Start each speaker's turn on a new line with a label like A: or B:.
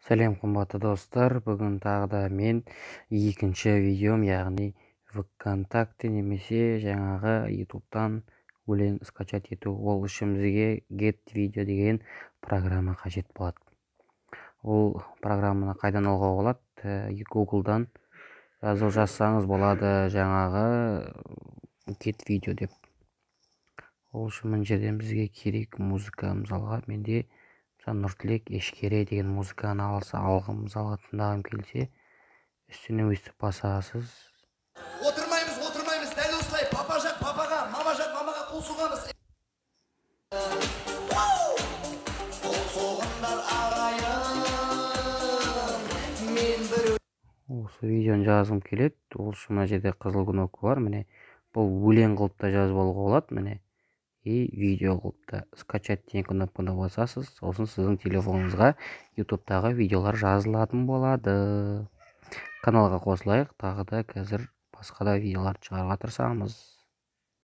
A: Сәлем қымбатты достар, бүгін тағы да мен екінші видеом, яғни ВКонтакте немесе жаңағы ютубтан өлең скачать ету. Ол үшін бізге Get Video деген программа қажет болады. Ол программаны қайдан алуға болады? Google'дан жазсаңыз болады, жаңағы Get Video деп. Ол үшін мына жерден бізге керек музыка, мысалға менде Нұртілек Ешкере деген музыканы алғым тыңдағым келсе, үстіне өстіп басасыз.
B: Отырмаймыз, дәл осылай папа жақ папаға, мама жақ мамаға қол соғамыз. Қол соғыңдар ағайын, мен бір
A: Осы видеоны жазғым келеді. Ол үшін мына жерде қызыл кнопка бар, міне. Бұл өлең қылып та жазып алуға болады, міне. Видео қылып та скачать деген кнопканы басасыз. Сосын сіздің телефоныңызға ютубтағы видеолар жазылатын болады. Каналға қосылайық, тағы да қазір басқа да видеолар шығаруға тырысамыз.